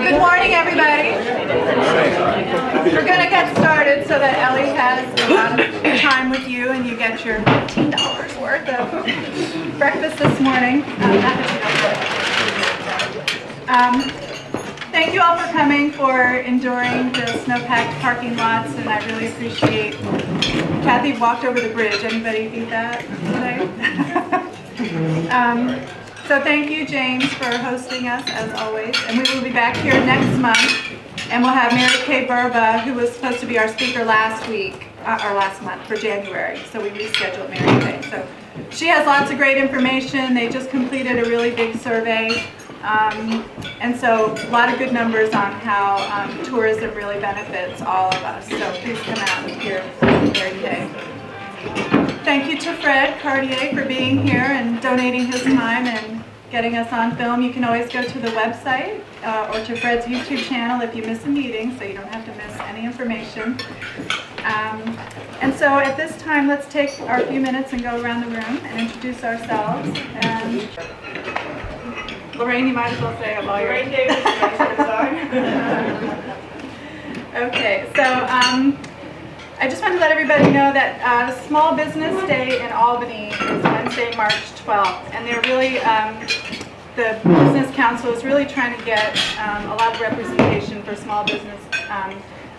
Good morning, everybody. We're going to get started so that Ellie has a lot of time with you and you get your $15 worth of breakfast this morning. Thank you all for coming, for enduring the snow-packed parking lots, and I really appreciate Kathy walked over the bridge. Anybody beat that today? So thank you, James, for hosting us, as always. And we will be back here next month, and we'll have Mary Kay Burba, who was supposed to be our speaker last month for January. So we rescheduled Mary Kay. So she has lots of great information. They just completed a really big survey. And so a lot of good numbers on how tourism really benefits all of us. So please come out and hear Mary Kay. Thank you to Fred Cartier for being here and donating his time and getting us on film. You can always go to the website or to Fred's YouTube channel if you miss a meeting, so you don't have to miss any information. And so at this time, let's take our few minutes and go around the room and introduce ourselves. And Lorraine, you might as well say it while you're... Lorraine Davis, Okay, so I just want to let everybody know that Small Business Day in Albany is Wednesday, March 12th, and they're really, the Business Council is really trying to get a lot of representation for small business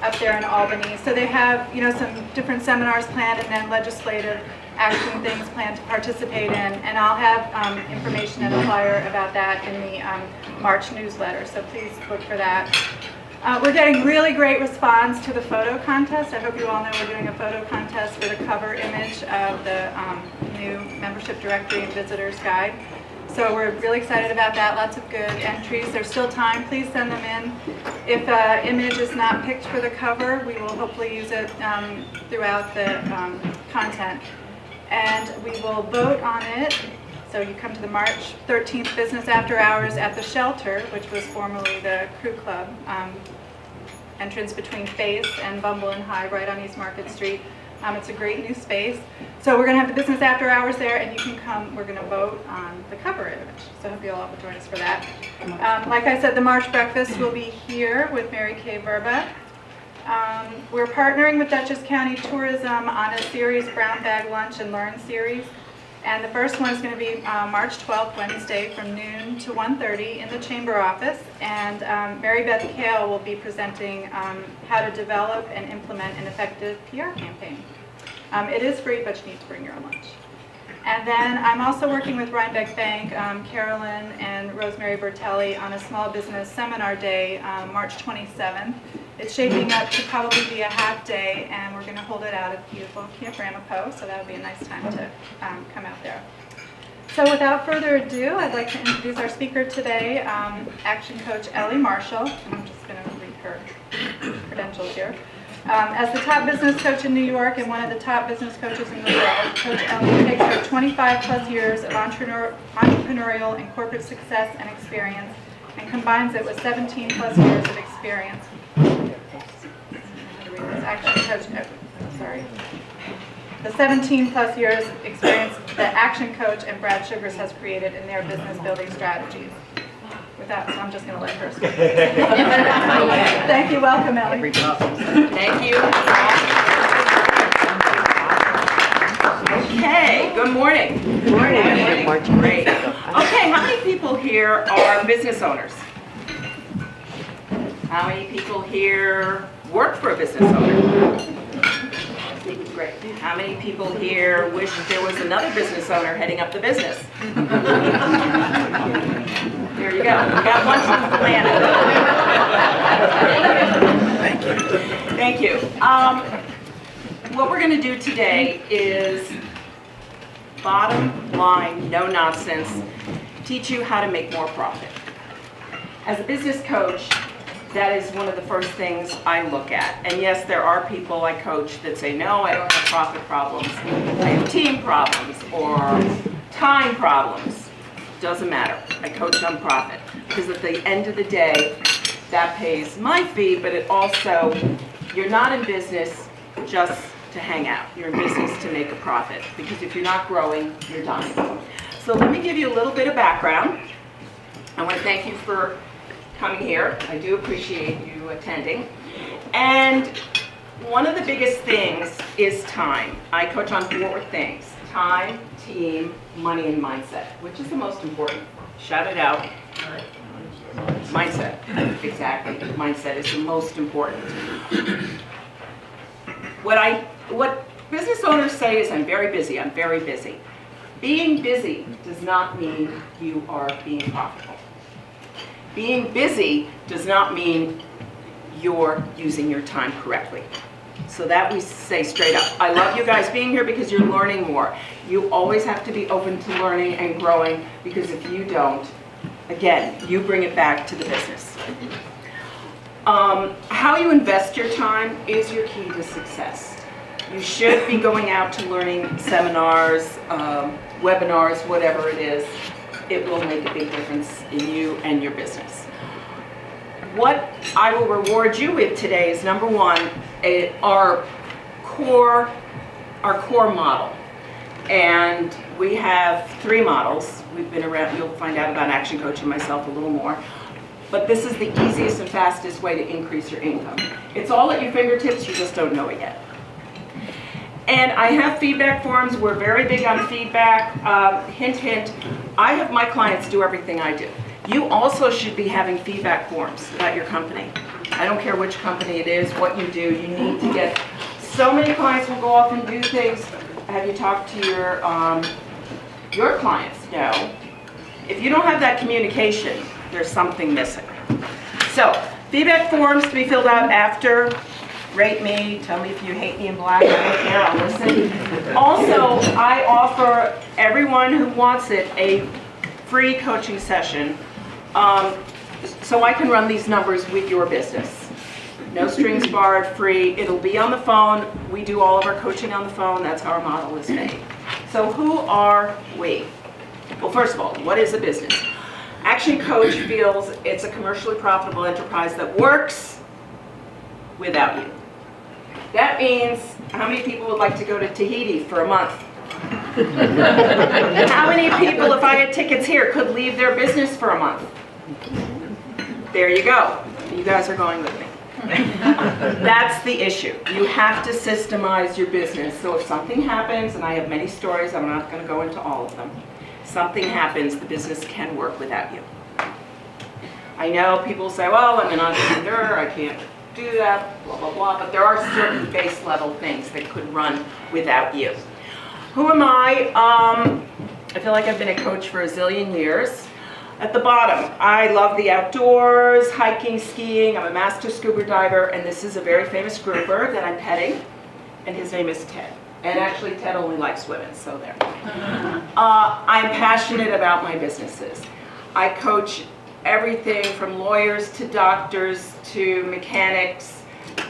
up there in Albany. So they have, some different seminars planned and then legislative action things planned to participate in, and I'll have information and a flyer about that in the March newsletter, so please look for that. We're getting really great response to the photo contest. I hope you all know we're doing a photo contest for the cover image of the new membership directory and visitors guide. So we're really excited about that. Lots of good entries. There's still time. Please send them in. If an image is not picked for the cover, we will hopefully use it throughout the content. And we will vote on it. So you come to the March 13th Business After Hours at the Shelter, which was formerly the Crew Club, entrance between Face and Bumble and High, right on East Market Street. It's a great new space. So we're going to have the Business After Hours there, and you can come. We're going to vote on the cover image. So I hope you all will join us for that. Like I said, the March breakfast will be here with Mary Kay Burba. We're partnering with Dutchess County Tourism on a series, Brown Bag Lunch and Learn series. And the first one is going to be March 12th, Wednesday, from noon to 1:30 in the Chamber office. And Mary Beth Kale will be presenting how to develop and implement an effective PR campaign. It is free, but you need to bring your own lunch. And then I'm also working with Rhinebeck Bank, Carolyn and Rosemary Bertelli on a small business seminar day, March 27th. It's shaping up to probably be a half day, and we're going to hold it out at beautiful Camp Ramapo, so that would be a nice time to come out there. So without further ado, I'd like to introduce our speaker today, Action Coach Ellie Marshall. I'm just going to read her credentials here. As the top business coach in New York and one of the top business coaches in the world, Coach Ellie takes her 25 plus years of entrepreneurial and corporate success and experience and combines it with 17 plus years of experience. The 17 plus years experience that Action Coach and Brad Sugars has created in their business building strategies. With that, so I'm just going to let her speak. Thank you. Welcome, Ellie. Thank you. Okay, good morning. Good morning. Good morning. Great. Okay, how many people here are business owners? How many people here work for a business owner? Great. How many people here wish there was another business owner heading up the business? There you go. We got one from the planet. Thank you. What we're going to do today is bottom line, no nonsense, teach you how to make more profit. As a business coach, that is one of the first things I look at. And yes, there are people I coach that say, no, I don't have profit problems. I have team problems or time problems. Doesn't matter. I coach on profit. Because at the end of the day, that pays my fee, but it also, you're not in business just to hang out. You're in business to make a profit. Because if you're not growing, you're dying. So let me give you a little bit of background. I want to thank you for coming here. I do appreciate you attending. And one of the biggest things is time. I coach on 4 things: time, team, money, and mindset. Which is the most important? Shout it out. Mindset. Exactly. Mindset is the most important. What business owners say is, I'm very busy, I'm very busy. Being busy does not mean you are being profitable. Being busy does not mean you're using your time correctly. So that we say straight up. I love you guys being here because you're learning more. You always have to be open to learning and growing, because if you don't, again, you bring it back to the business. How you invest your time is your key to success. You should be going out to learning seminars, webinars, whatever it is. It will make a big difference in you and your business. What I will reward you with today is, number one, our core model. And we have 3 models. We've been around, you'll find out about action coaching myself a little more. But this is the easiest and fastest way to increase your income. It's all at your fingertips, you just don't know it yet. And I have feedback forms. We're very big on feedback. Hint, hint, I have my clients do everything I do. You also should be having feedback forms about your company. I don't care which company it is, what you do, you need to get, so many clients will go off and do things. Have you talked to your clients? No. If you don't have that communication, there's something missing. So, feedback forms to be filled out after. Rate me, tell me if you hate me in black, I don't care, I'll listen. Also, I offer everyone who wants it a free coaching session, so I can run these numbers with your business. No strings barred, free, it'll be on the phone. We do all of our coaching on the phone, that's how our model is made. So who are we? Well, first of all, what is a business? Action Coach feels it's a commercially profitable enterprise that works without you. That means, how many people would like to go to Tahiti for a month? How many people, if I had tickets here, could leave their business for a month? There you go. You guys are going with me. That's the issue. You have to systemize your business. So if something happens, and I have many stories, I'm not going to go into all of them. Something happens, the business can work without you. I know people say, well, I'm an entrepreneur, I can't do that, blah, blah, blah, but there are certain base level things that could run without you. Who am I? I feel like I've been a coach for a zillion years. At the bottom, I love the outdoors, hiking, skiing, I'm a master scuba diver, and this is a very famous grouper that I'm petting, and his name is Ted. And actually, Ted only likes women, so there. I'm passionate about my businesses. I coach everything from lawyers to doctors to mechanics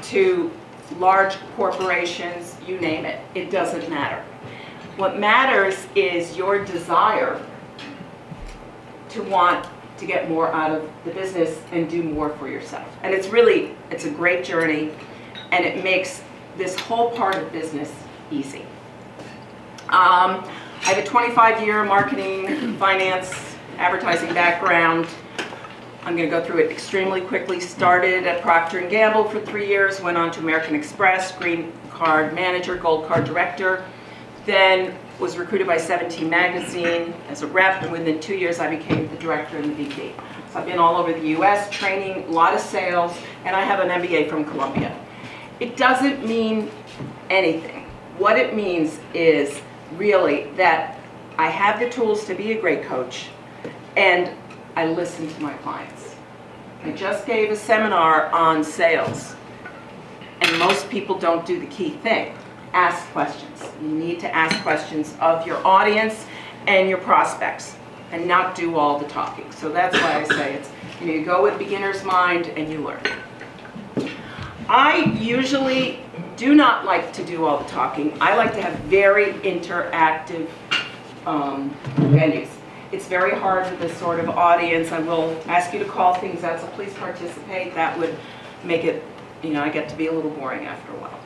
to large corporations, you name it. It doesn't matter. What matters is your desire to want to get more out of the business and do more for yourself. And it's a great journey, and it makes this whole part of business easy. I have a 25-year marketing, finance, advertising background. I'm going to go through it extremely quickly. Started at Procter & Gamble for 3 years, went on to American Express, green card manager, gold card director, then was recruited by 17 magazine as a rep, and within 2 years I became the director and the VP. So I've been all over the US, training, a lot of sales, and I have an MBA from Columbia. It doesn't mean anything What it means is really that I have the tools to be a great coach, and I listen to my clients. I just gave a seminar on sales, and most people don't do the key thing, ask questions. You need to ask questions of your audience and your prospects, and not do all the talking. So that's why I say it's, you go with beginner's mind and you learn. I usually do not like to do all the talking. I like to have very interactive venues. It's very hard with this sort of audience. I will ask you to call things out, so please participate. That would make it, I get to be a little boring after a while.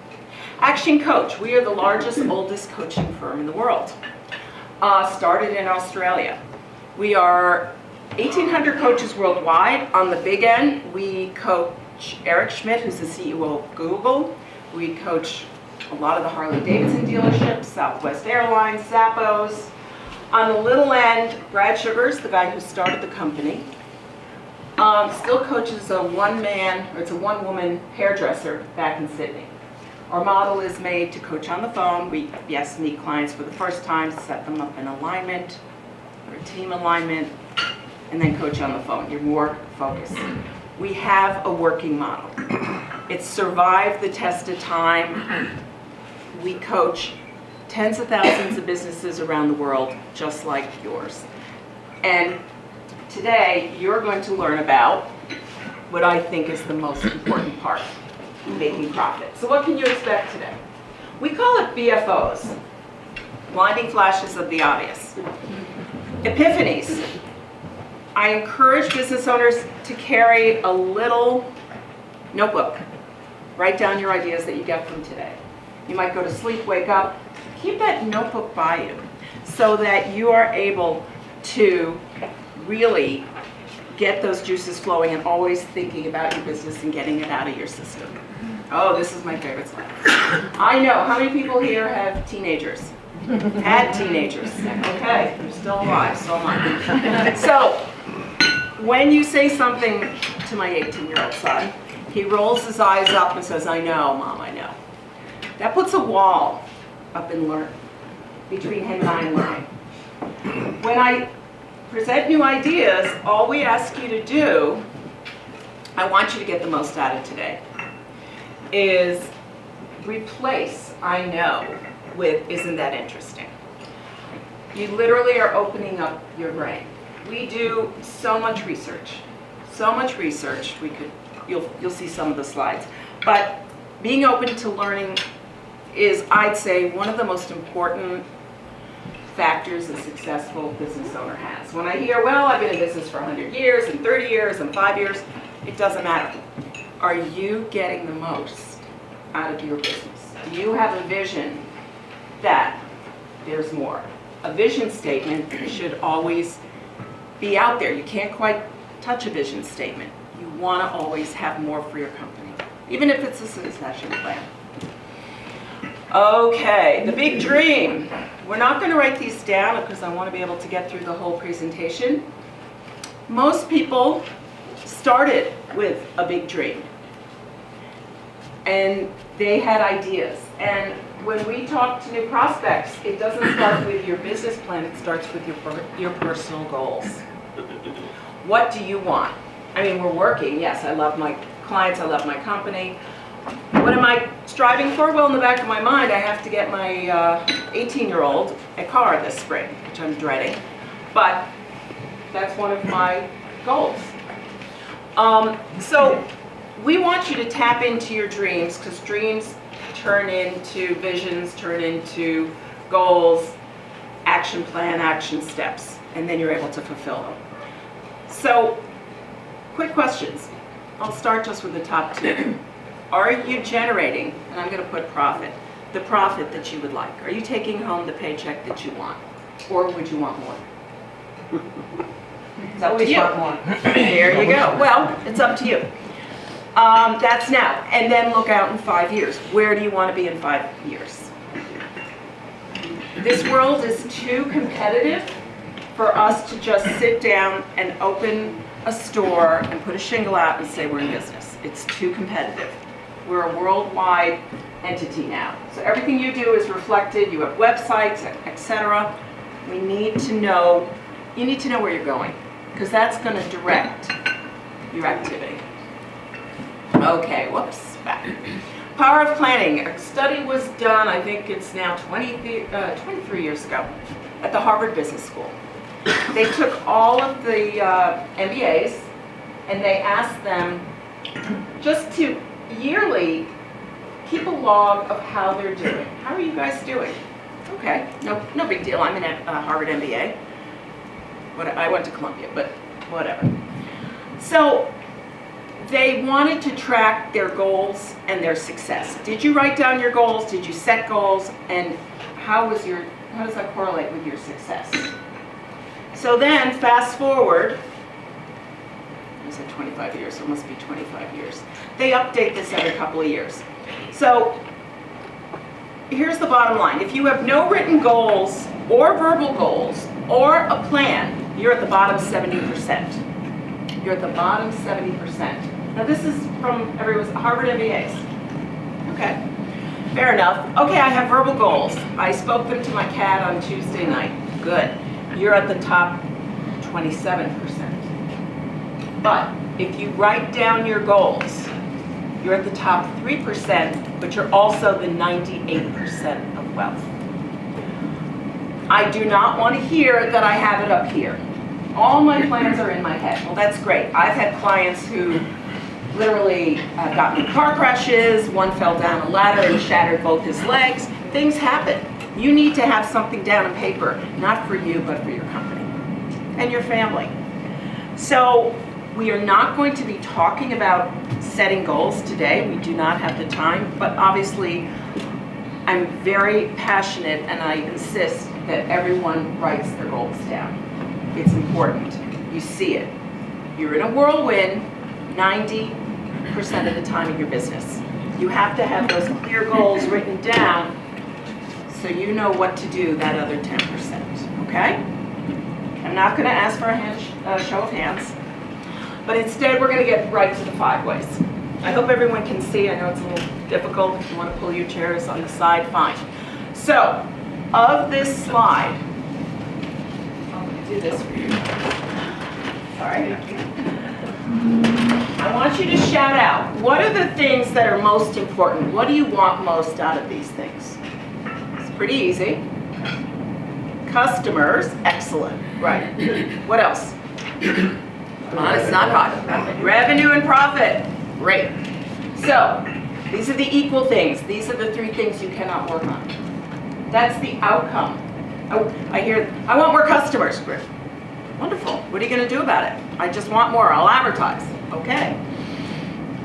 Action Coach. We are the largest, oldest coaching firm in the world. Started in Australia. We are 1,800 coaches worldwide. On the big end, we coach Eric Schmidt, who's the CEO of Google. We coach a lot of the Harley-Davidson dealerships, Southwest Airlines, Zappos. On the little end, Brad Sugars, the guy who started the company, still coaches a one-woman hairdresser back in Sydney. Our model is made to coach on the phone. We, yes, meet clients for the first time, set them up in alignment, or team alignment, and then coach on the phone. You're more focused. We have a working model. It's survived the test of time. We coach tens of thousands of businesses around the world, just like yours. And today, you're going to learn about what I think is the most important part, making profit. So what can you expect today? We call it BFOs, blinding flashes of the obvious. Epiphanies. I encourage business owners to carry a little notebook. Write down your ideas that you get from today. You might go to sleep, wake up, keep that notebook by you so that you are able to really get those juices flowing and always thinking about your business and getting it out of your system. Oh, this is my favorite slide. I know, how many people here have teenagers? Had teenagers. Okay, you're still alive, so am I. So, when you say something to my 18-year-old son, he rolls his eyes up and says, I know, Mom, I know. That puts a wall up in learn between him and I and learning. When I present new ideas, all we ask you to do, I want you to get the most out of today, is replace I know with isn't that interesting. You literally are opening up your brain. We do so much research. You'll see some of the slides. But being open to learning is, I'd say, one of the most important factors a successful business owner has. When I hear, well, I've been in business for 100 years and 30 years and 5 years, it doesn't matter. Are you getting the most out of your business? Do you have a vision that there's more? A vision statement should always be out there. You can't quite touch a vision statement. You want to always have more for your company, even if it's a succession plan. Okay, the big dream. We're not going to write these down because I want to be able to get through the whole presentation. Most people started with a big dream, and they had ideas. And when we talk to new prospects, it doesn't start with your business plan, it starts with your personal goals. What do you want? I mean, we're working, yes, I love my clients, I love my company. What am I striving for? Well, in the back of my mind, I have to get my 18-year-old a car this spring, which I'm dreading. But that's one of my goals. So we want you to tap into your dreams, because dreams turn into visions, turn into goals, action plan, action steps, and then you're able to fulfill them. So, quick questions. I'll start just with the top two. Are you generating, and I'm going to put profit, the profit that you would like? Are you taking home the paycheck that you want? Or would you want more? It's up to you. There you go. Well, it's up to you. That's now. And then look out in 5 years. Where do you want to be in 5 years? This world is too competitive for us to just sit down and open a store and put a shingle out and say we're in business. It's too competitive. We're a worldwide entity now. So everything you do is reflected, you have websites, etc. We need to know, you need to know where you're going, because that's going to direct your activity. Okay, whoops, back. Power of planning. A study was done, I think it's now 23 years ago, at the Harvard Business School. They took all of the MBAs and they asked them just to yearly keep a log of how they're doing. How are you guys doing? Okay, no big deal. I'm in a Harvard MBA. I went to Columbia, but whatever. So they wanted to track their goals and their success. Did you write down your goals? Did you set goals? And how does that correlate with your success? So then, fast forward, I said 25 years, so it must be 25 years. They update this every couple of years. So here's the bottom line. If you have no written goals or verbal goals or a plan, you're at the bottom 70%. You're at the bottom 70%. Now this is from Harvard MBAs. Okay, fair enough. Okay, I have verbal goals. I spoke them to my cat on Tuesday night. Good. You're at the top 27%. But if you write down your goals, you're at the top 3%, but you're also the 98% of wealth. I do not want to hear that I have it up here. All my plans are in my head. Well, that's great. I've had clients who literally got in car crashes, one fell down a ladder and shattered both his legs. Things happen. You need to have something down on paper, not for you, but for your company and your family. So we are not going to be talking about setting goals today. We do not have the time, but obviously I'm very passionate and I insist that everyone writes their goals down. It's important. You see it. You're in a whirlwind 90% of the time in your business. You have to have those clear goals written down so you know what to do that other 10%, okay? I'm not going to ask for a show of hands, but instead we're going to get right to the 5 ways. I hope everyone can see. I know it's a little difficult. If you want to pull your chairs on the side, fine. So, of this slide, I'm going to do this for you. Sorry. I want you to shout out, what are the things that are most important? What do you want most out of these things? It's pretty easy. Customers, excellent. Right. What else? Come on, it's not hot. Revenue and profit, great. So, these are the equal things. These are the 3 things you cannot work on. That's the outcome. Oh, I hear, I want more customers. Great. Wonderful. What are you going to do about it? I just want more. I'll advertise. Okay.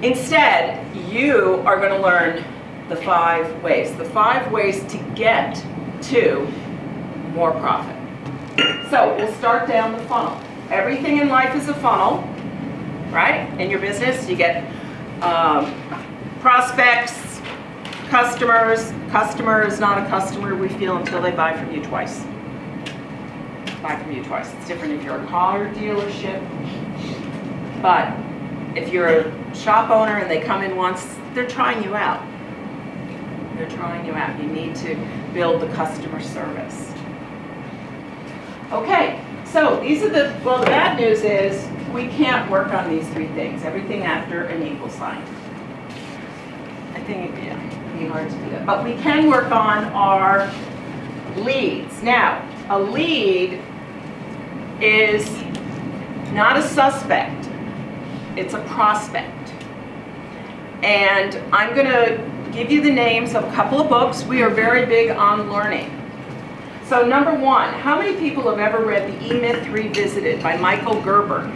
Instead, you are going to learn the 5 ways. The 5 ways to get to more profit. So we'll start down the funnel. Everything in life is a funnel, right? In your business, you get prospects, customers. Customer is not a customer, we feel, until they buy from you twice. Buy from you twice. It's different if you're a car dealership, but if you're a shop owner and they come in once, they're trying you out. They're trying you out. You need to build the customer service. Okay, so these are the bad news is we can't work on these 3 things. Everything after an equal sign. I think, yeah, it'd be hard to do that. But we can work on our leads. Now, a lead is not a suspect. It's a prospect. And I'm going to give you the names of a couple of books. We are very big on learning. So number 1, how many people have ever read The E-Myth Revisited by Michael Gerber?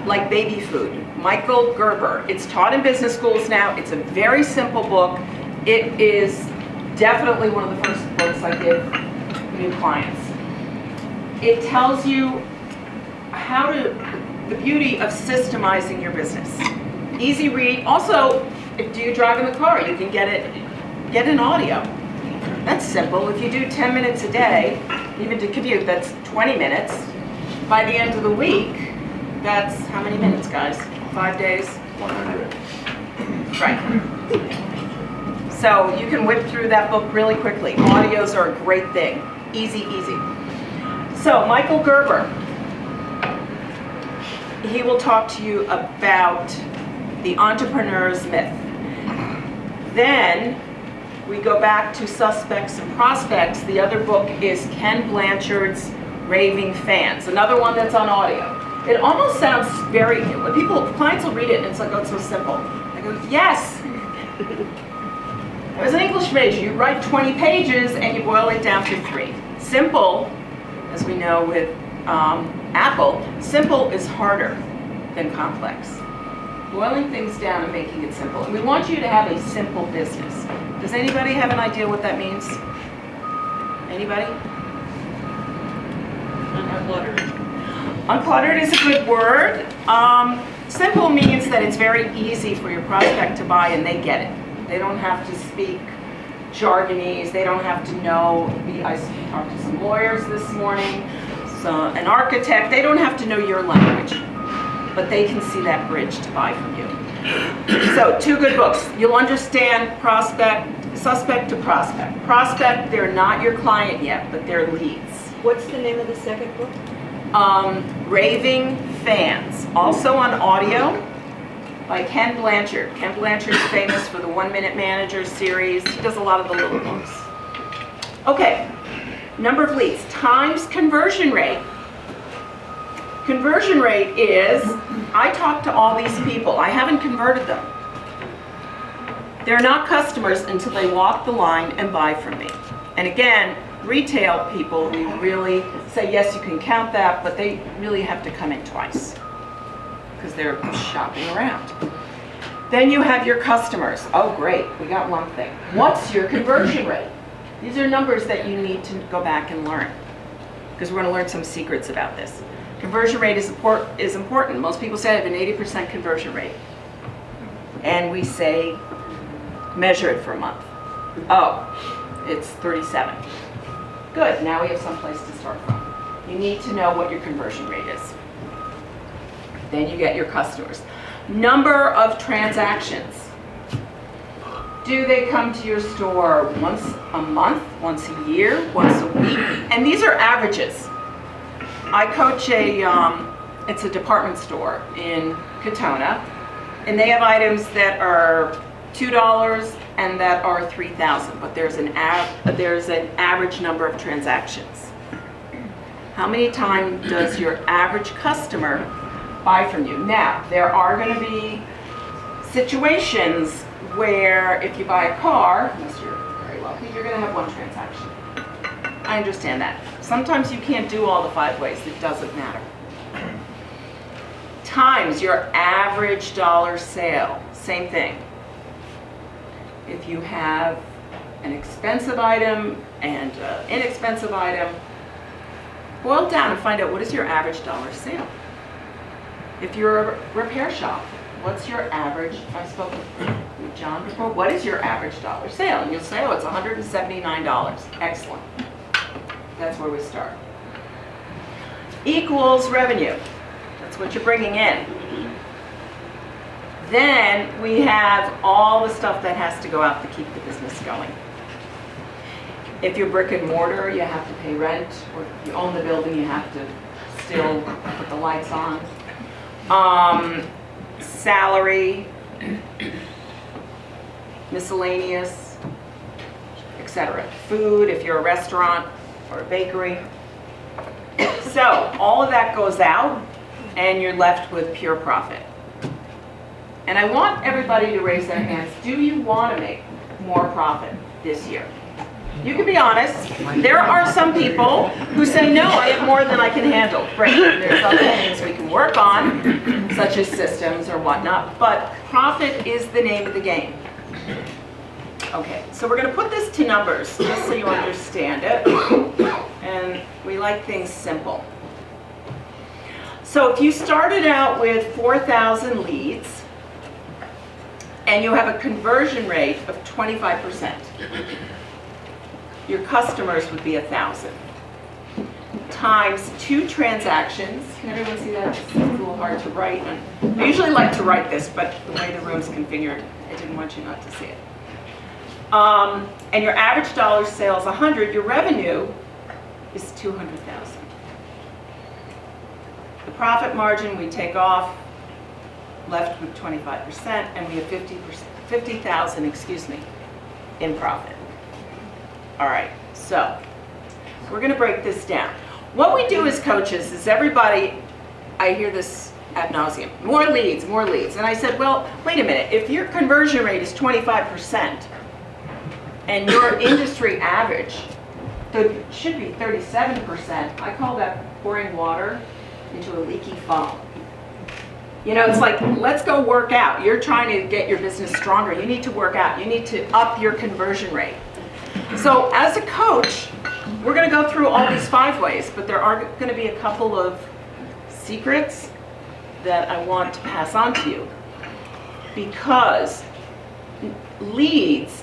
Like baby food. Michael Gerber. It's taught in business schools now. It's a very simple book. It is definitely one of the first books I give new clients. It tells you the beauty of systemizing your business. Easy read. Also, if you drive in the car, you can get an audio. That's simple. If you do 10 minutes a day, even to commute, that's 20 minutes. By the end of the week, that's how many minutes, guys? 5 days? 100. Right. So you can whip through that book really quickly. Audios are a great thing. Easy, easy. So Michael Gerber, he will talk to you about the entrepreneur's myth. Then we go back to Suspects and Prospects. The other book is Ken Blanchard's Raving Fans, another one that's on audio. It almost sounds very, when clients will read it and it's like, oh, it's so simple. I go, yes. As an English major, you write 20 pages and you boil it down to 3. Simple, as we know with Apple, simple is harder than complex. Boiling things down and making it simple. And we want you to have a simple business. Does anybody have an idea what that means? Anybody? Uncluttered. Uncluttered is a good word. Simple means that it's very easy for your prospect to buy and they get it. They don't have to speak jargonese. They don't have to know. I talked to some lawyers this morning, an architect. They don't have to know your language, but they can see that bridge to buy from you. So 2 good books. You'll understand suspect to prospect. Prospect, they're not your client yet, but they're leads. What's the name of the second book? Raving Fans, also on audio by Ken Blanchard. Ken Blanchard is famous for the 1 Minute Manager series. He does a lot of the little books. Okay, number of leads times conversion rate. Conversion rate is, I talk to all these people. I haven't converted them. They're not customers until they walk the line and buy from me. And again, retail people, we really say, yes, you can count that, but they really have to come in twice because they're shopping around. Then you have your customers. Oh, great, we got one thing. What's your conversion rate? These are numbers that you need to go back and learn because we're going to learn some secrets about this. Conversion rate is important. Most people say I have an 80% conversion rate. And we say, measure it for a month. Oh, it's 37. Good, now we have some place to start from. You need to know what your conversion rate is. Then you get your customers. Number of transactions. Do they come to your store once a month, once a year, once a week? And these are averages. I coach it's a department store in Katona, and they have items that are $2 and that are $3,000, but there's an average number of transactions. How many times does your average customer buy from you? Now, there are going to be situations where if you buy a car, unless you're very wealthy, you're going to have 1 transaction. I understand that. Sometimes you can't do all the 5 ways. It doesn't matter. Times your average dollar sale. Same thing. If you have an expensive item and an inexpensive item, boil down and find out what is your average dollar sale. If you're a repair shop, what's your average? I spoke with John before. What is your average dollar sale? And you'll say, oh, it's $179. Excellent. That's where we start. Equals revenue. That's what you're bringing in. Then we have all the stuff that has to go out to keep the business going. If you're brick and mortar, you have to pay rent, or if you own the building, you have to still put the lights on. Salary, miscellaneous, etc. Food, if you're a restaurant or a bakery. So all of that goes out, and you're left with pure profit. And I want everybody to raise their hands. Do you want to make more profit this year? You can be honest. There are some people who say, no, I have more than I can handle. Great. There's other things we can work on, such as systems or whatnot. But profit is the name of the game. Okay, so we're going to put this to numbers, just so you understand it. And we like things simple. So if you started out with 4,000 leads, and you have a conversion rate of 25%, your customers would be 1,000. Times 2 transactions. Can everyone see that? It's a little hard to write. I usually like to write this, but the way the room's configured, I didn't want you not to see it. and your average dollar sales 100, your revenue is 200,000. The profit margin we take off, left with 25%, and we have 50,000, excuse me, in profit. All right, so we're going to break this down. What we do as coaches is everybody, I hear this ad nauseum, more leads, more leads. And I said, well, wait a minute, if your conversion rate is 25% and your industry average should be 37%, I call that pouring water into a leaky funnel. You know, it's like, let's go work out. You're trying to get your business stronger. You need to work out. You need to up your conversion rate. So as a coach, we're going to go through all these 5 ways, but there are going to be a couple of secrets that I want to pass on to you. Because leads,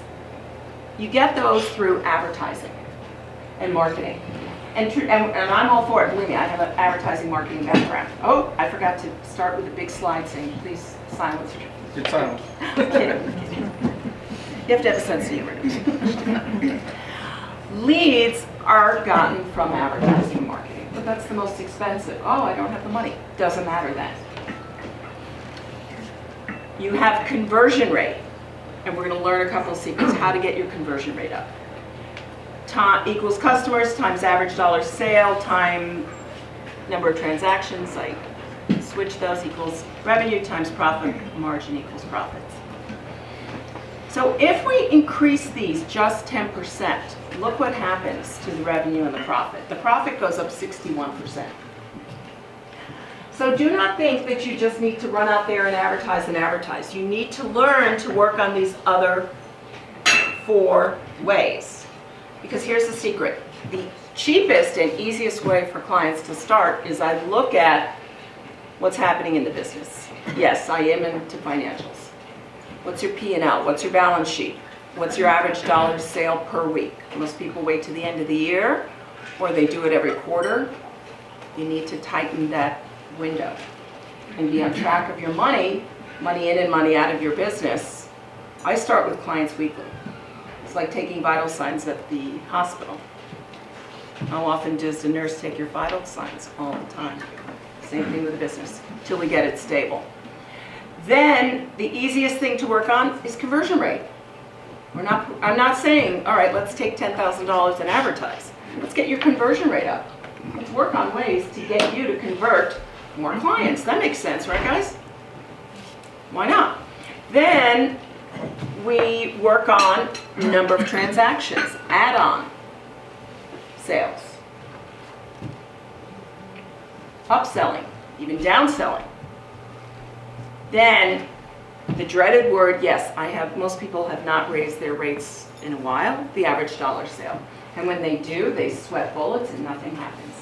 you get those through advertising and marketing. And I'm all for it, believe me, I have an advertising marketing background. Oh, I forgot to start with a big slide saying, please silence. It's silent. You have to have a sense of humor. Leads are gotten from advertising and marketing, but that's the most expensive. Oh, I don't have the money. Doesn't matter then. You have conversion rate, and we're going to learn a couple of secrets how to get your conversion rate up. Time equals customers times average dollar sale time number of transactions. I switch those equals revenue times profit margin equals profits. So if we increase these just 10%, look what happens to the revenue and the profit. The profit goes up 61%. So do not think that you just need to run out there and advertise and advertise. You need to learn to work on these other 4 ways. Because here's the secret. The cheapest and easiest way for clients to start is I look at what's happening in the business. Yes, I am into financials. What's your P&L? What's your balance sheet? What's your average dollar sale per week? Most people wait to the end of the year, or they do it every quarter. You need to tighten that window and be on track of your money in and money out of your business. I start with clients weekly. It's like taking vital signs at the hospital. How often does the nurse take your vital signs? All the time. Same thing with the business, till we get it stable. Then the easiest thing to work on is conversion rate. I'm not saying, all right, let's take $10,000 and advertise. Let's get your conversion rate up. Let's work on ways to get you to convert more clients. That makes sense, right guys? Why not? Then we work on number of transactions, add-on sales, upselling, even downselling. Then the dreaded word, yes, most people have not raised their rates in a while, the average dollar sale. And when they do, they sweat bullets and nothing happens.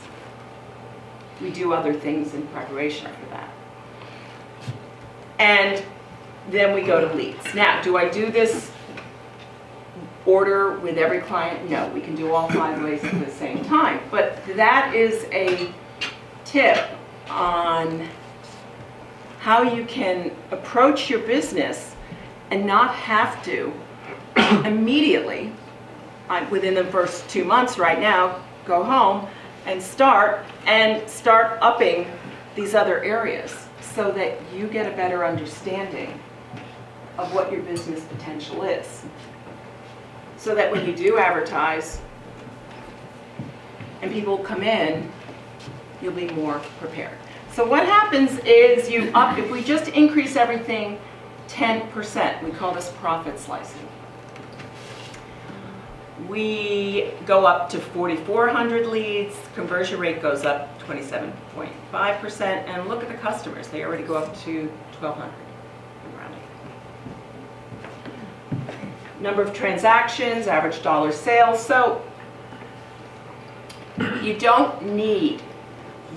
We do other things in preparation for that. And then we go to leads. Now, do I do this order with every client? No, we can do all 5 ways at the same time. But that is a tip on how you can approach your business and not have to immediately, within the first 2 months right now, go home and start upping these other areas so that you get a better understanding of what your business potential is. So that when you do advertise and people come in, you'll be more prepared. So what happens is if we just increase everything 10%, we call this profit slicing. We go up to 4,400 leads, conversion rate goes up 27.5%, and look at the customers, they already go up to 1,200. Number of transactions, average dollar sales. So you don't need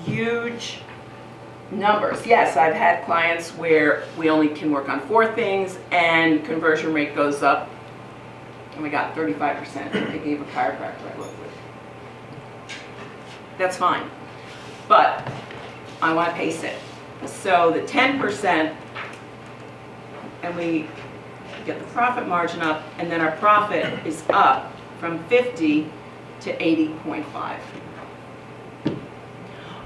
huge numbers. Yes, I've had clients where we only can work on 4 things and conversion rate goes up, and we got 35%. They gave a chiropractor I work with. That's fine. But I want to pace it. So the 10%, and we get the profit margin up, and then our profit is up from 50 to 80.5.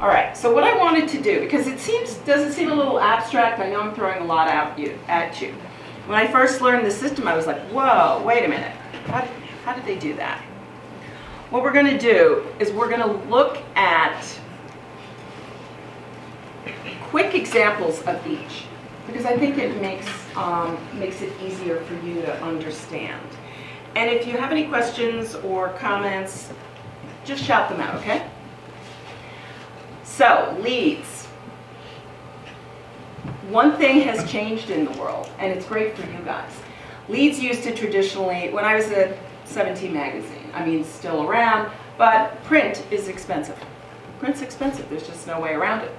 All right, so what I wanted to do, because does it seem a little abstract? I know I'm throwing a lot at you. When I first learned the system, I was like, whoa, wait a minute. How did they do that? What we're going to do is we're going to look at quick examples of each, because I think it makes it easier for you to understand. And if you have any questions or comments, just shout them out, okay? So, leads. One thing has changed in the world, and it's great for you guys. Leads used to traditionally, when I was at 17 magazine, I mean, still around, but print is expensive. Print's expensive, there's just no way around it.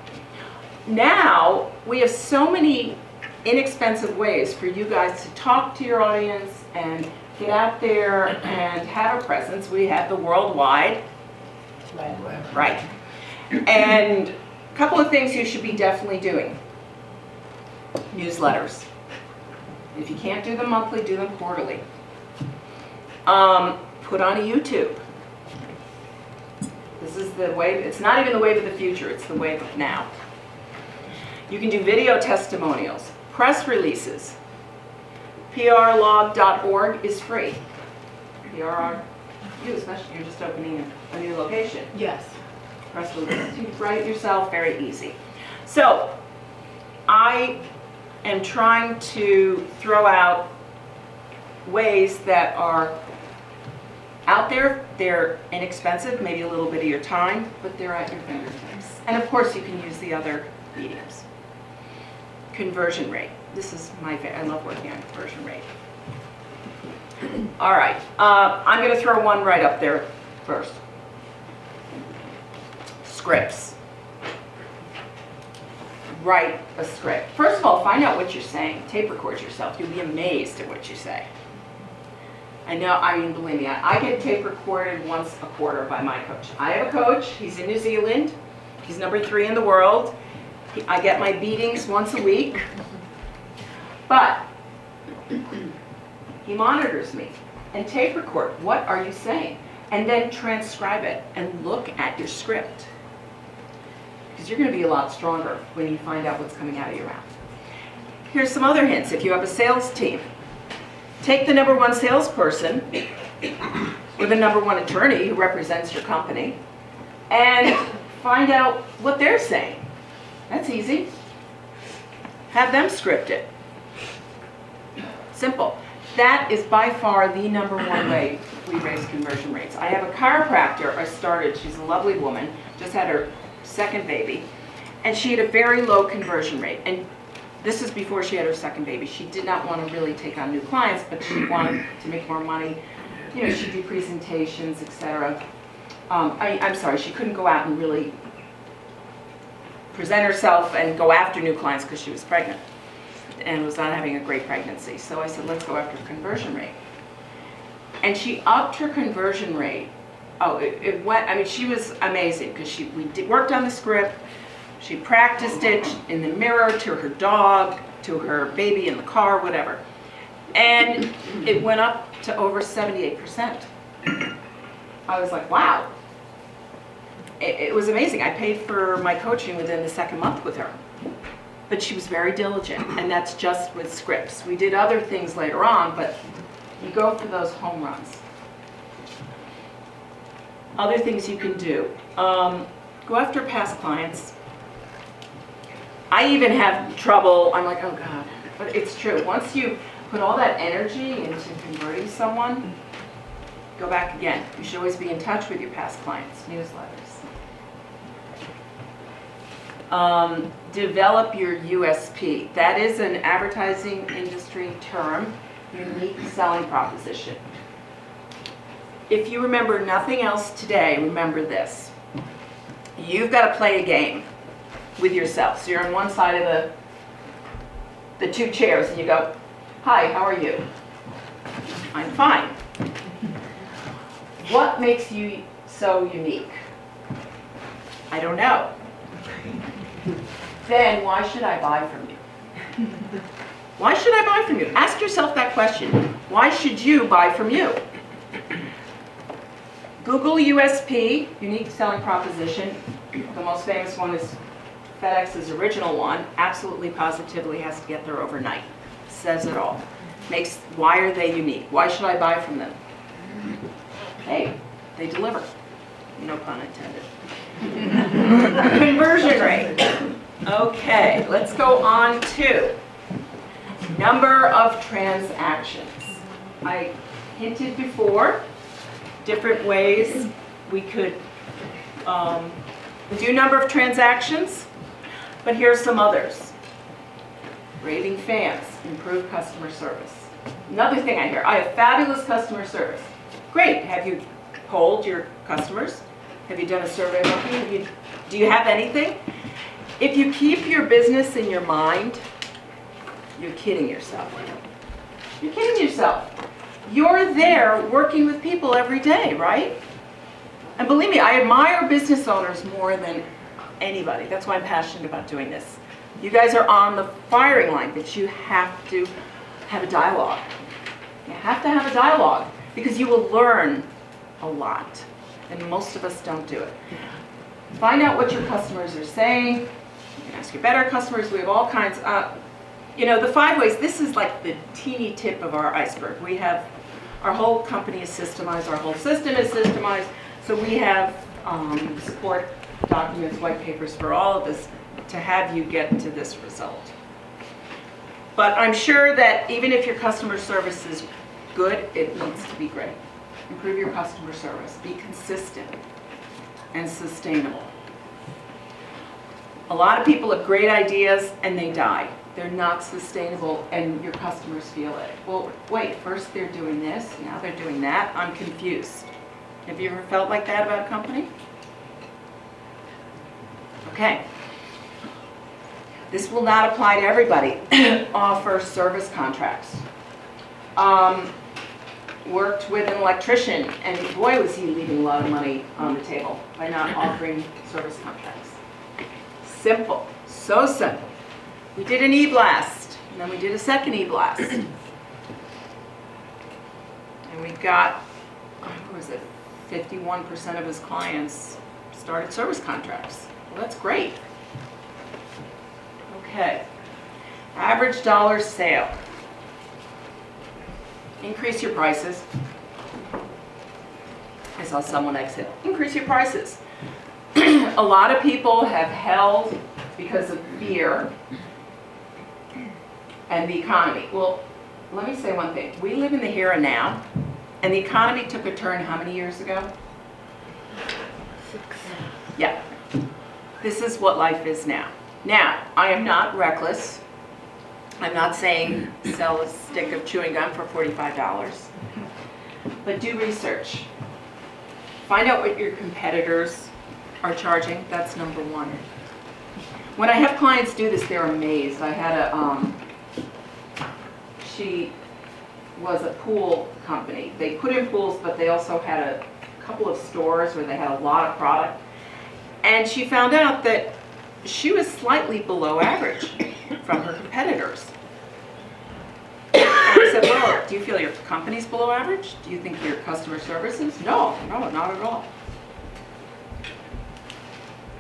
Now, we have so many inexpensive ways for you guys to talk to your audience and get out there and have a presence. We have the worldwide, right? And a couple of things you should be definitely doing. Newsletters. If you can't do them monthly, do them quarterly. Put on a YouTube. This is the wave. It's not even the wave of the future, it's the wave of now. You can do video testimonials, press releases. prlog.org is free. You especially, you're just opening a new location. Yes. Press release. You write it yourself, very easy. So, I am trying to throw out ways that are out there. They're inexpensive, maybe a little bit of your time, but they're at your fingertips. And of course, you can use the other mediums. Conversion rate. This is my favorite. I love working on conversion rate. All right, I'm going to throw one right up there first. Scripts. Write a script. First of all, find out what you're saying. Tape record yourself. You'll be amazed at what you say. I know, I mean, believe me, I get tape recorded once a quarter by my coach. I have a coach. He's in New Zealand. He's number 3 in the world. I get my beatings once a week. But he monitors me and tape record. What are you saying? And then transcribe it and look at your script. Because you're going to be a lot stronger when you find out what's coming out of your mouth. Here's some other hints. If you have a sales team, take the number 1 salesperson or the number 1 attorney who represents your company and find out what they're saying. That's easy. Have them script it. Simple. That is by far the number 1 way we raise conversion rates. I have a chiropractor I started. She's a lovely woman, just had her 2nd baby, and she had a very low conversion rate. And this is before she had her 2nd baby. She did not want to really take on new clients, but she wanted to make more money. You know, she'd do presentations, etc. I'm sorry, she couldn't go out and really present herself and go after new clients because she was pregnant and was not having a great pregnancy. So I said, let's go after conversion rate. And she upped her conversion rate. Oh, it went, I mean, she was amazing because worked on the script. She practiced it in the mirror, to her dog, to her baby in the car, whatever. And it went up to over 78%. I was like, wow. It was amazing. I paid for my coaching within the 2nd month with her. But she was very diligent, and that's just with scripts. We did other things later on, but you go for those home runs. Other things you can do. Go after past clients. I even have trouble, I'm like, oh God, but it's true. Once you put all that energy into converting someone, go back again. You should always be in touch with your past clients, newsletters. Develop your USP. That is an advertising industry term, unique selling proposition. If you remember nothing else today, remember this. You've got to play a game with yourself. So you're on one side of the 2 chairs and you go, hi, how are you? I'm fine. What makes you so unique? I don't know. Then why should I buy from you? Why should I buy from you? Ask yourself that question. Why should you buy from you? Google USP, unique selling proposition. The most famous one is FedEx's original one. Absolutely positively has to get there overnight. Says it all. Why are they unique? Why should I buy from them? Hey, they deliver. No pun intended. Conversion rate. Okay, let's go on to number of transactions. I hinted before, different ways we could do number of transactions, but here's some others. Raving fans, improved customer service. Another thing I hear, I have fabulous customer service. Great, have you polled your customers? Have you done a survey about them? Do you have anything? If you keep your business in your mind, you're kidding yourself. You're kidding yourself. You're there working with people every day, right? And believe me, I admire business owners more than anybody. That's why I'm passionate about doing this. You guys are on the firing line, but you have to have a dialogue. You have to have a dialogue because you will learn a lot, and most of us don't do it. Find out what your customers are saying. You can ask your better customers. We have all kinds. The 5 ways, this is like the teeny tip of our iceberg. We have, our whole company is systemized, our whole system is systemized, so we have support documents, white papers for all of this to have you get to this result. But I'm sure that even if your customer service is good, it needs to be great. Improve your customer service, be consistent and sustainable. A lot of people have great ideas and they die. They're not sustainable and your customers feel it. Well, wait, first they're doing this, now they're doing that. I'm confused. Have you ever felt like that about a company? Okay. This will not apply to everybody. Offer service contracts. Worked with an electrician and boy was he leaving a lot of money on the table by not offering service contracts. Simple, so simple. We did an e-blast, and then we did a second e-blast. And we got, what was it, 51% of his clients started service contracts. Well, that's great. Okay, average dollar sale. Increase your prices. I saw someone exit. Increase your prices. A lot of people have held because of fear and the economy. Well, let me say one thing. We live in the here and now, and the economy took a turn how many years ago? 6. Yeah. This is what life is now. Now, I am not reckless. I'm not saying sell a stick of chewing gum for $45, but do research. Find out what your competitors are charging. That's number one. When I have clients do this, they're amazed. I had she was a pool company. They put in pools, but they also had a couple of stores where they had a lot of product. And she found out that she was slightly below average from her competitors. And I said, well, do you feel your company's below average? Do you think your customer service is? No, not at all.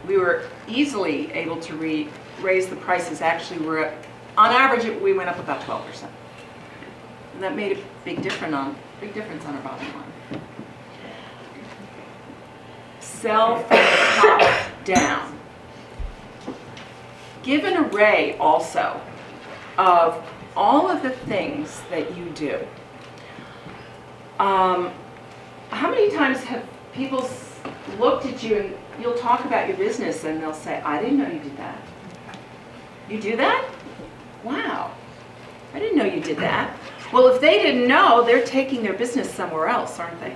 We were easily able to raise the prices. Actually, on average, we went up about 12%. And that made a big difference on our bottom line. Sell from the top down. Give an array also of all of the things that you do. How many times have people looked at you and you'll talk about your business and they'll say, I didn't know you did that. You do that? Wow. I didn't know you did that. Well, if they didn't know, they're taking their business somewhere else, aren't they?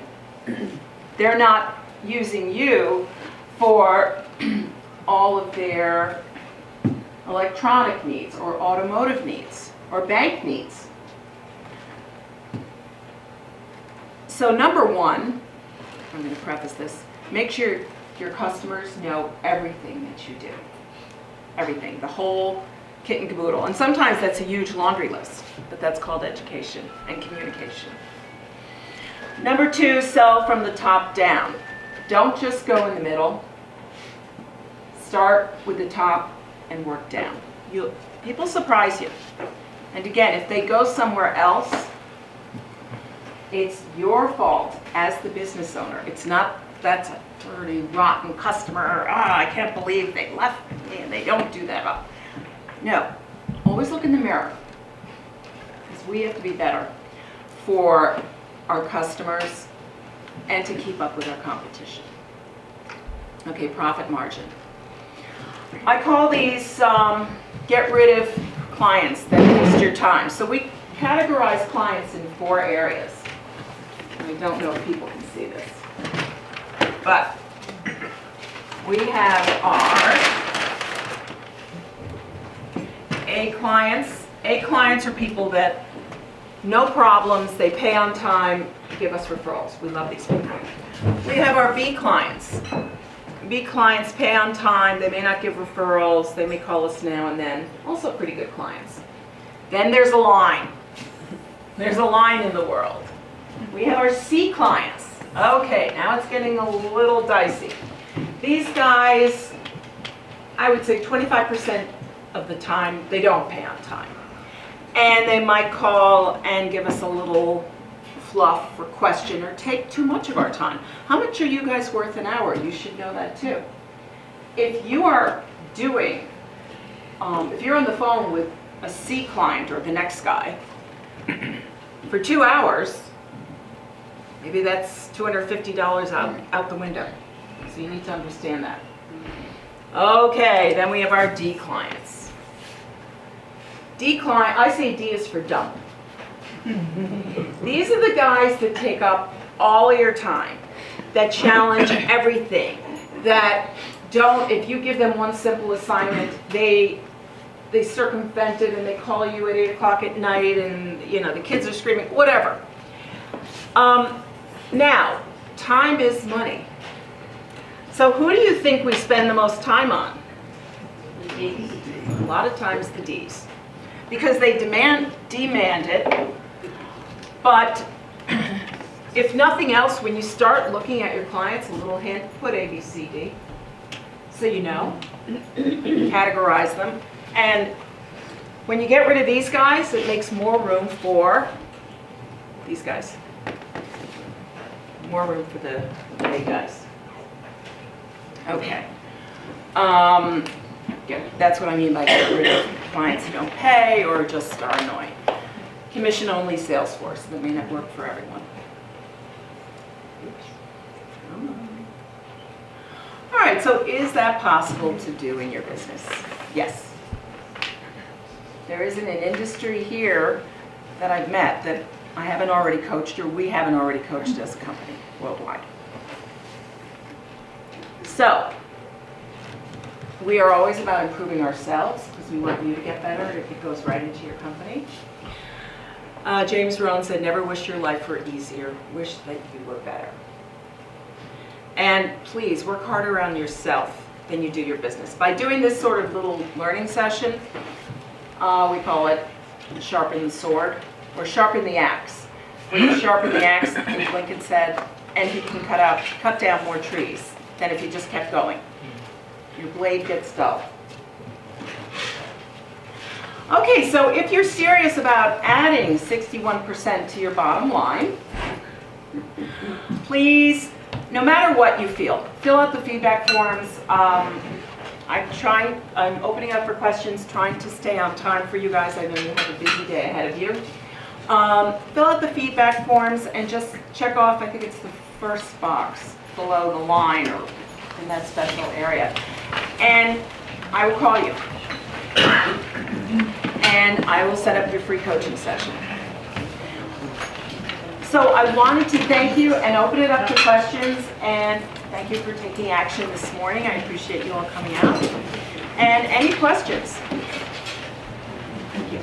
They're not using you for all of their electronic needs or automotive needs or bank needs. So number one, I'm going to preface this, make sure your customers know everything that you do. Everything, the whole kit and caboodle. And sometimes that's a huge laundry list, but that's called education and communication. Number 2, sell from the top down. Don't just go in the middle. Start with the top and work down. People surprise you. And again, if they go somewhere else, it's your fault as the business owner. It's not, that's a dirty, rotten customer. I can't believe they left me, and they don't do that. No, always look in the mirror, because we have to be better for our customers and to keep up with our competition. Okay, profit margin. I call these get rid of clients that waste your time. So we categorize clients in 4 areas. I don't know if people can see this, but we have our A clients. A clients are people that no problems, they pay on time, give us referrals. We love these people. We have our B clients. B clients pay on time, they may not give referrals, they may call us now and then. Also pretty good clients. Then there's a line. There's a line in the world. We have our C clients. Okay, now it's getting a little dicey. These guys, I would say 25% of the time, they don't pay on time. And they might call and give us a little fluff or question or take too much of our time. How much are you guys worth an hour? You should know that too. If you are doing, if you're on the phone with a C client or the next guy for 2 hours, maybe that's $250 out the window. So you need to understand that. Okay, then we have our D clients. D client, I say D is for dumb. These are the guys that take up all of your time, that challenge everything, that don't, if you give them one simple assignment, they circumvent it and they call you at 8 o'clock at night and, you know, the kids are screaming, whatever. Now, time is money. So who do you think we spend the most time on? The Ds. A lot of times the Ds. Because they demand it. But if nothing else, when you start looking at your clients, a little hint, put A, B, C, D. So you know, categorize them. And when you get rid of these guys, it makes more room for these guys. More room for the A guys. Okay. That's what I mean by get rid of clients who don't pay or just are annoying. Commission-only sales force that may not work for everyone. All right, so is that possible to do in your business? Yes. There isn't an industry here that I've met that I haven't already coached or we haven't already coached as a company worldwide. So, we are always about improving ourselves because we want you to get better. It goes right into your company. James Rohn said, never wish your life were easier, wish that you were better. And please, work harder on yourself than you do your business. By doing this sort of little learning session, we call it sharpen the sword, or sharpen the axe. When you sharpen the axe, as Lincoln said, and you can cut down more trees than if you just kept going. Your blade gets dull. Okay, so if you're serious about adding 61% to your bottom line, please, no matter what you feel, fill out the feedback forms. I'm opening up for questions, trying to stay on time for you guys. I know you have a busy day ahead of you. Fill out the feedback forms and just check off, I think it's the first box below the line or in that special area. And I will call you. And I will set up your free coaching session. So I wanted to thank you and open it up to questions, and thank you for taking action this morning. I appreciate you all coming out. And any questions? Thank you.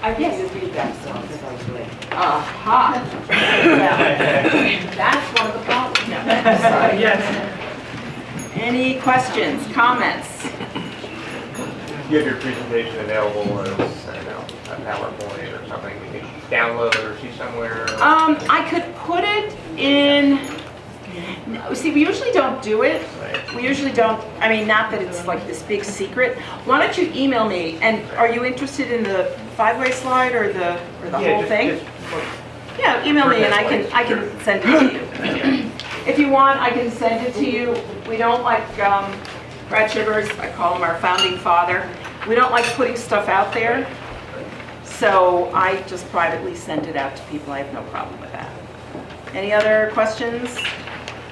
Yes. You read that song because I was late. Aha. That's one of the problems. No, sorry. Yes. Any questions, comments? you have your presentation available as, I don't know, a PowerPoint or something we can download or see somewhere? I could put it in, no, see, we usually don't do it. Right. We usually don't, I mean, not that it's like this big secret. Why don't you email me, and are you interested in the 5-way slide or the Yeah, whole thing? look, Yeah, email me and I can send it to you. If you want, I can send it to you. We don't like, Brad Shivers, I call him our founding father. We don't like putting stuff out there. So I just privately send it out to people. I have no problem with that. Any other questions?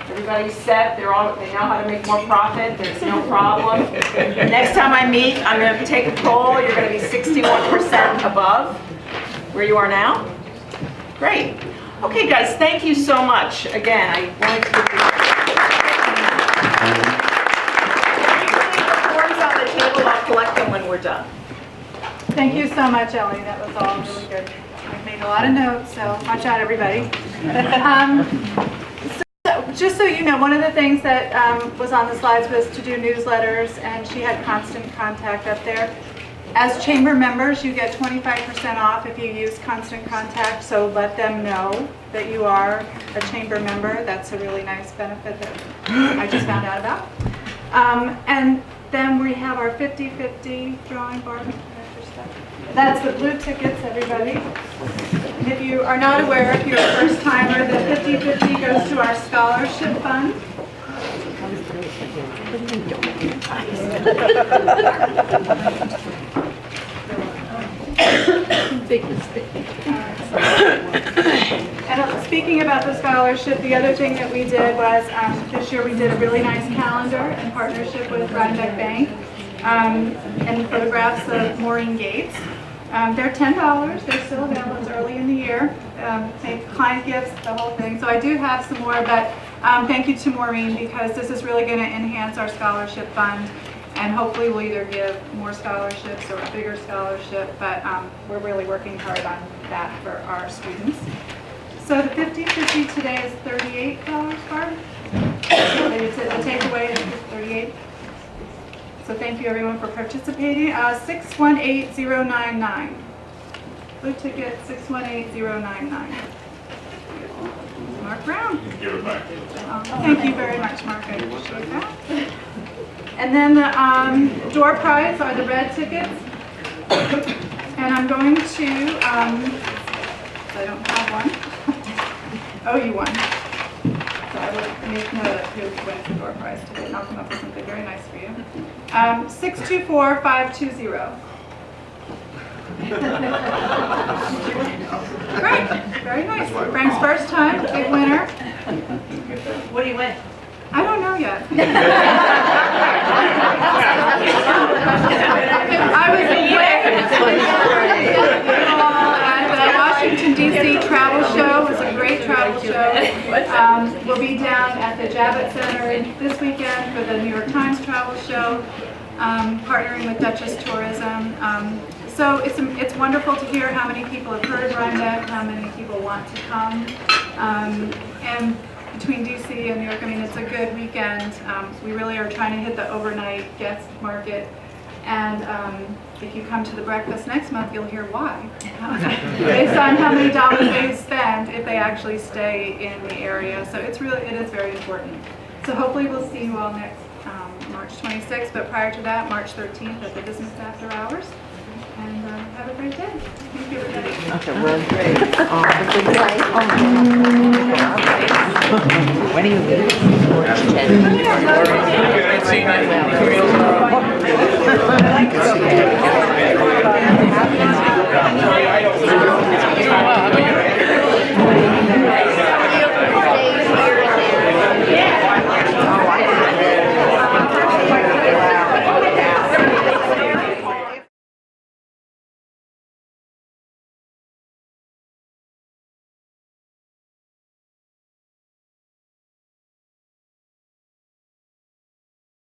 Everybody's set, they know how to make more profit, there's no problem. Next time I meet, I'm going to take a poll, you're going to be 61% above where you are now. Great. Okay guys, thank you so much. Again, I wanted to give you the forms on the table, I'll collect them when we're done. Thank you so much, Ellie. That was all really good. I made a lot of notes, so watch out, everybody. Just so you know, one of the things that was on the slides was to do newsletters, and she had constant contact up there. As chamber members, you get 25% off if you use constant contact, so let them know that you are a chamber member. That's a really nice benefit that I just found out about. And then we have our 50-50 drawing, Barbie. That's the blue tickets, everybody. And if you are not aware, if you're a first timer, the 50-50 goes to our scholarship fund. Big mistake. And speaking about the scholarship, the other thing that we did was this year we did a really nice calendar in partnership with Rhinebeck Bank and photographs of Maureen Gates. They're $10. They're still available. It's early in the year. Make client gifts, the whole thing. So I do have some more, but thank you to Maureen because this is really going to enhance our scholarship fund. And hopefully we'll either give more scholarships or a bigger scholarship, but we're really working hard on that for our students. So the 50-50 today is $38, Barb. The takeaway is $38. So thank you everyone for participating. 618099. Blue ticket 618099. Mark Brown. Give it back. Thank you very much, Mark. I appreciate that. And then the door prize are the red tickets. And I'm going to, I don't have one. Oh, you won. So I will make note of who wins the door prize ticket, and I'll come up with something very nice for you. 624520. Great, very nice. Frank's first time, big winner. What do you win? I don't know yet. I was away at the Washington, D.C. travel show. It was a great travel show. We'll be down at the Javits Center this weekend for the New York Times travel show, partnering with Duchess Tourism. So it's wonderful to hear how many people have heard of Rhinebeck, how many people want to come. And between DC and New York, I mean, it's a good weekend. We really are trying to hit the overnight guest market. And if you come to the breakfast next month, you'll hear why. Based on how many dollars they spend if they actually stay in the area. So it is very important. So hopefully we'll see you all next March 26th, but prior to that, March 13th at the Business After Hours. And have a great day. Thank you, everybody. Okay, well, great. When are you leaving? March 10th.